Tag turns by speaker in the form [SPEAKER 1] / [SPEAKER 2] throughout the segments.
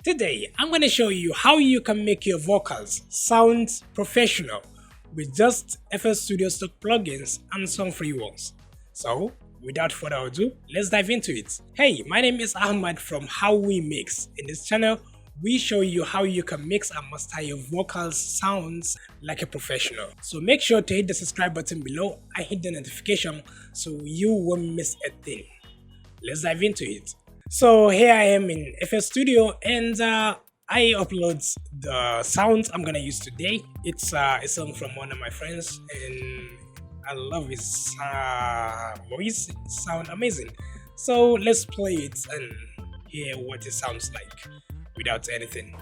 [SPEAKER 1] Today, I'm going to show you how you can make your vocals sound professional with just FL Studio stock plugins and some free ones. So, without further ado, let's dive into it. Hey, my name is Ahmad from How We Mix. In this channel, we show you how you can mix and master your vocals sounds like a professional. So make sure to hit the subscribe button below and hit the notification so you won't miss a thing. Let's dive into it. So here I am in FL Studio and I upload the sounds I'm gonna use today. It's a song from one of my friends and I love his voice. It sounds amazing. So let's play it and hear what it sounds like without anything.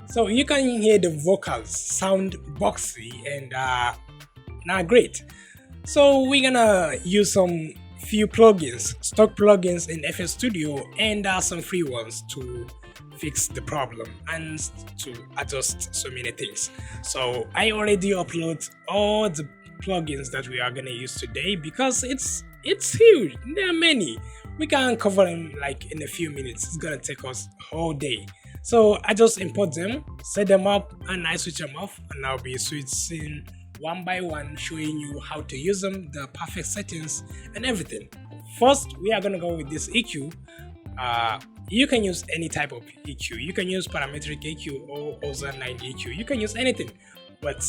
[SPEAKER 1] So you can hear the vocals sound boxy and not great. So we're gonna use some few plugins, stock plugins in FL Studio and some free ones to fix the problem and to adjust so many things. So I already upload all the plugins that we are gonna use today because it's huge. There are many. We can't cover them like in a few minutes. It's gonna take us a whole day. So I just import them, set them up, and I switch them off, and I'll be switching one by one, showing you how to use them, the perfect settings, and everything. First, we are gonna go with this EQ. You can use any type of EQ. You can use parametric EQ or OZA9 EQ. You can use anything, but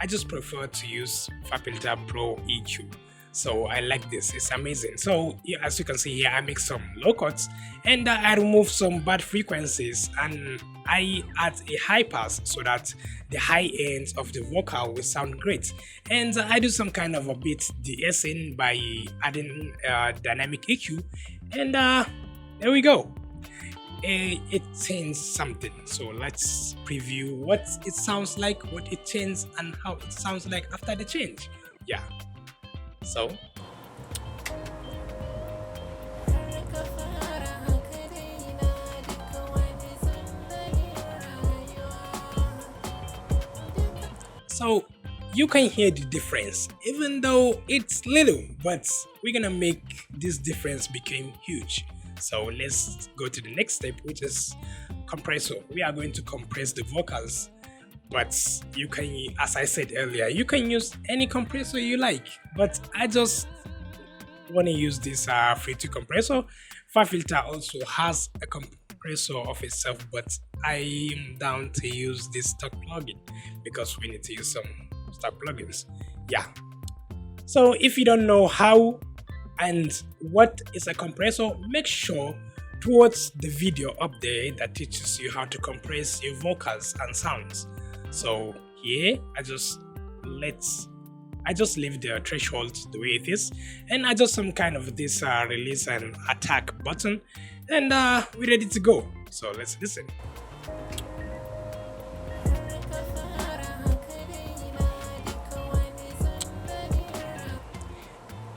[SPEAKER 1] I just prefer to use Filter Pro EQ. So I like this, it's amazing. So yeah, as you can see here, I make some low cuts and I remove some bad frequencies and I add a high pass so that the high end of the vocal will sound great. And I do some kind of a bit de-essing by adding dynamic EQ and there we go. It changed something. So let's preview what it sounds like, what it changed and how it sounds like after the change. Yeah. So you can hear the difference, even though it's little, but we're gonna make this difference become huge. So let's go to the next step, which is compressor. We are going to compress the vocals. But you can, as I said earlier, you can use any compressor you like. But I just want to use this free-to compressor. Filter also has a compressor of itself, but I am down to use this stock plugin because we need to use some stock plugins. Yeah. So if you don't know how and what is a compressor, make sure to watch the video up there that teaches you how to compress your vocals and sounds. So here I just leave the threshold the way it is and adjust some kind of this release and attack button and we're ready to go. So let's listen.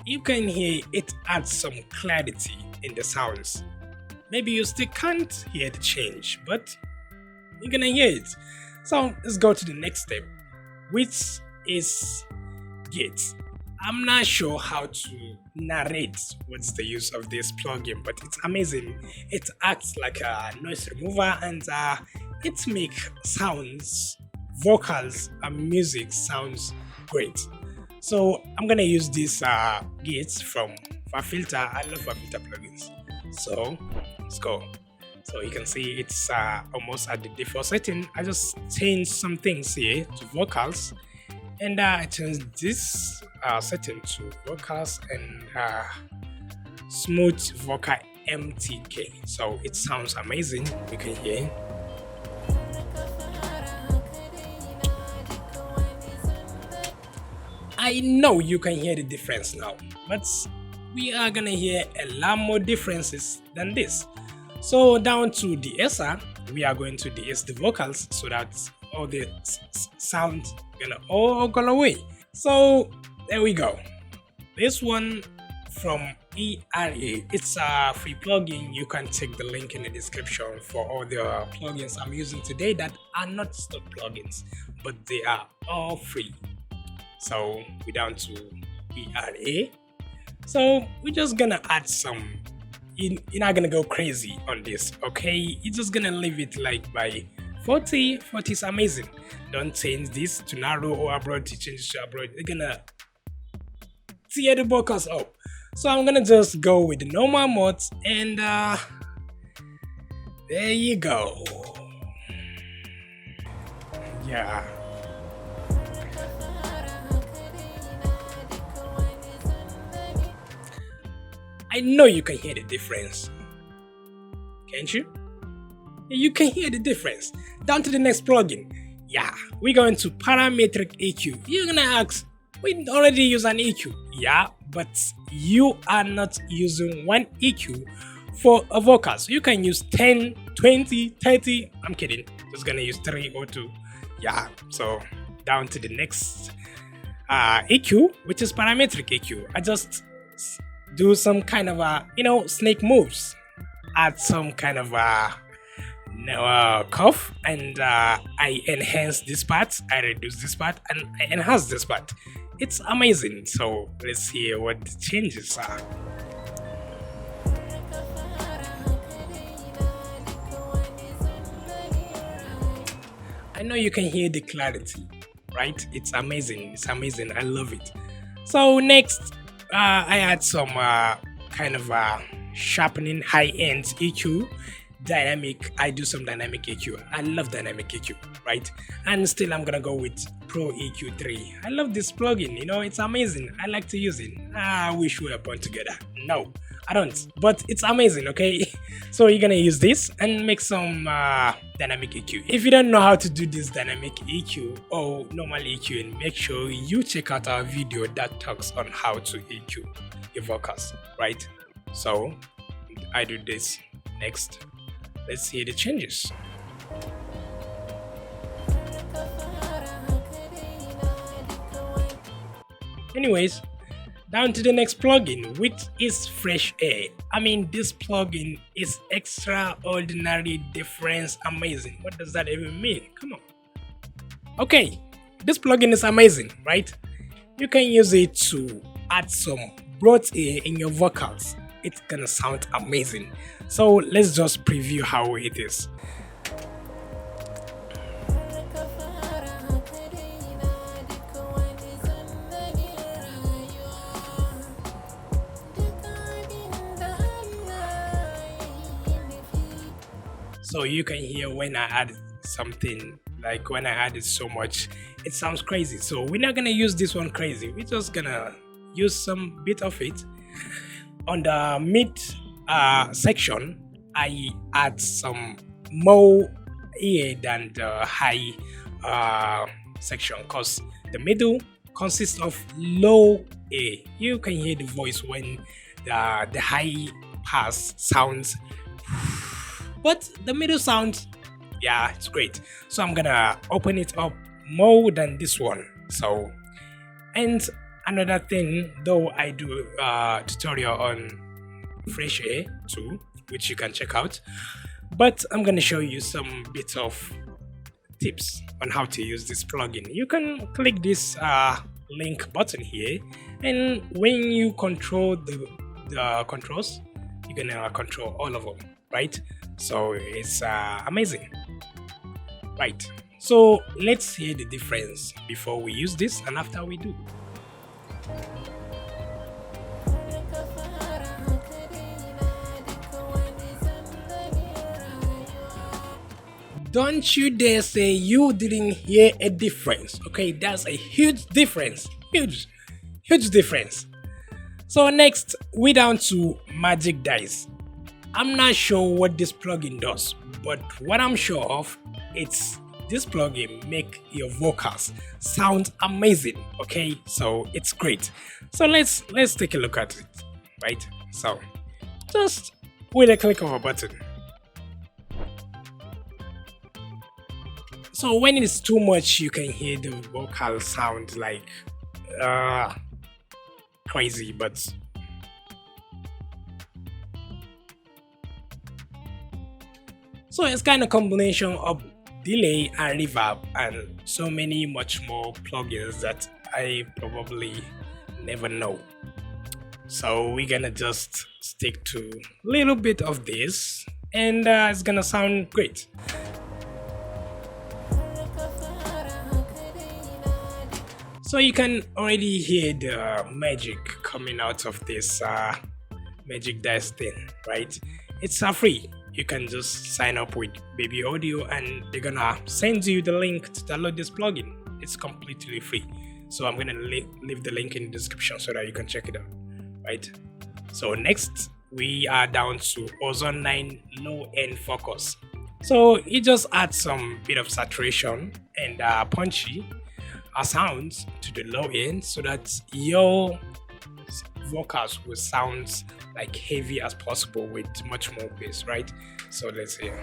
[SPEAKER 1] You can hear it adds some clarity in the sounds. Maybe you still can't hear the change, but you're gonna hear it. So let's go to the next step, which is gates. I'm not sure how to narrate what's the use of this plugin, but it's amazing. It acts like a noise remover and it makes sounds, vocals, and music sounds great. So I'm gonna use these gates from Filter. I love Filter plugins. So let's go. So you can see it's almost at the default setting. I just changed some things here to vocals and I changed this setting to vocals and smooth vocal MTK. So it sounds amazing, you can hear. I know you can hear the difference now, but we are gonna hear a lot more differences than this. So down to de-esser, we are going to de-ess the vocals so that all the sound gonna all go away. So there we go. This one from ERA. It's a free plugin. You can check the link in the description for all the plugins I'm using today that are not stock plugins, but they are all free. So we're down to ERA. So we're just gonna add some. You're not gonna go crazy on this, okay? You're just gonna leave it like by 40. 40 is amazing. Don't change this to narrow or abroad to change to abroad. You're gonna tear the vocals up. So I'm gonna just go with the normal modes, and there you go. Yeah. I know you can hear the difference. Can't you? You can hear the difference. Down to the next plugin. Yeah, we're going to parametric EQ. You're gonna ask, we already use an EQ. Yeah, but you are not using one EQ for a vocal. So you can use 10, 20, 30. I'm kidding. Just gonna use 3 or 2. Yeah, so down to the next EQ, which is parametric EQ. I just do some kind of snake moves. Add some kind of curve, and I enhance this part, I reduce this part, and I enhance this part. It's amazing. So let's hear what the changes are. I know you can hear the clarity, right? It's amazing. It's amazing. I love it. So next, I add some kind of sharpening high-end EQ. Dynamic. I do some dynamic EQ. I love dynamic EQ, right? And still I'm gonna go with Pro EQ 3. I love this plugin, it's amazing. I like to use it. I wish we were born together. No, I don't, but it's amazing, okay? So you're gonna use this and make some dynamic EQ. If you don't know how to do this dynamic EQ or normal EQ, make sure you check out our video that talks on how to EQ your vocals, right? So I do this. Next, let's see the changes. Anyways, down to the next plugin, which is Fresh Air. I mean, this plugin is extraordinary, difference, amazing. What does that even mean? Come on. Okay, this plugin is amazing, right? You can use it to add some broad air in your vocals. It's gonna sound amazing. So let's just preview how it is. So you can hear when I add something, like when I added so much, it sounds crazy. So we're not gonna use this one crazy. We're just gonna use some bit of it. On the mid section, I add some more air than the high section, because the middle consists of low air. You can hear the voice when the high pass sounds, but the middle sound, yeah, it's great. So I'm gonna open it up more than this one. So, and another thing, though, I do a tutorial on Fresh Air too, which you can check out, but I'm gonna show you some bits of tips on how to use this plugin. You can click this link button here, and when you control the controls, you're gonna control all of them, right? So it's amazing, right? So let's hear the difference before we use this and after we do. Don't you dare say you didn't hear a difference, okay? That's a huge difference, huge difference. So next, we're down to Magic Dice. I'm not sure what this plugin does, but what I'm sure of, it's this plugin make your vocals sound amazing, okay? So it's great. So let's take a look at it, right? So just with a click of a button. So when it's too much, you can hear the vocal sound like crazy, but So it's kind of combination of delay and reverb and so many much more plugins that I probably never know. So we're gonna just stick to a little bit of this, and it's gonna sound great. So you can already hear the magic coming out of this magic dice thing, right? It's free. You can just sign up with Baby Audio and they're gonna send you the link to download this plugin. It's completely free. So I'm gonna leave the link in the description so that you can check it out, right? So next we are down to Ozone 9 low end focus. So it just adds some bit of saturation and punchy sounds to the low end so that your vocals will sound like heavy as possible with much more bass, right? So let's hear.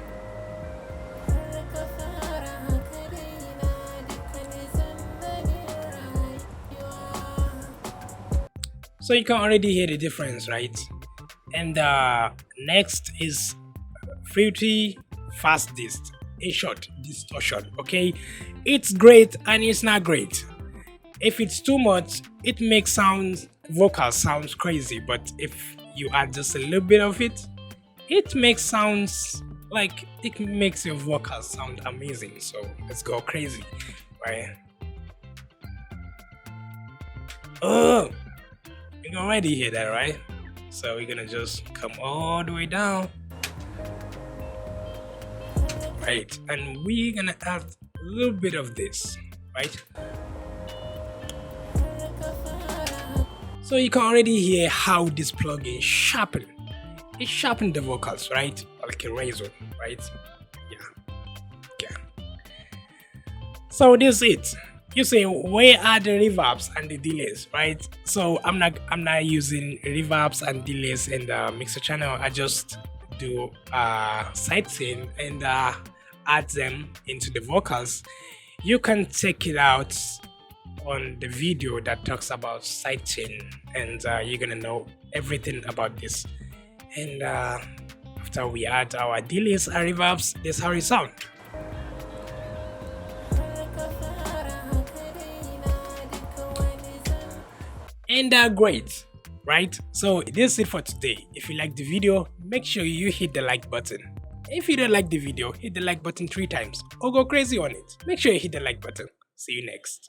[SPEAKER 1] So you can already hear the difference, right? And next is fruity fast dist. In short, distortion. Okay, it's great and it's not great. If it's too much, it makes vocals sounds crazy. But if you add just a little bit of it, it makes your vocals sound amazing. So let's go crazy, right? Oh, you can already hear that, right? So we're gonna just come all the way down. Right, and we're gonna add a little bit of this, right? So you can already hear how this plugin it sharpened the vocals, right? Like a razor, right? Yeah. So this is it. You say, where are the reverbs and the delays, right? So I'm not using reverbs and delays in the mixer channel. I just do sighting and add them into the vocals. You can check it out on the video that talks about sighting, and you're gonna know everything about this. And after we add our delays and reverbs, this is how it sounds. And great, right? So this is it for today. If you like the video, make sure you hit the like button. If you don't like the video, hit the like button 3 times or go crazy on it. Make sure you hit the like button. See you next.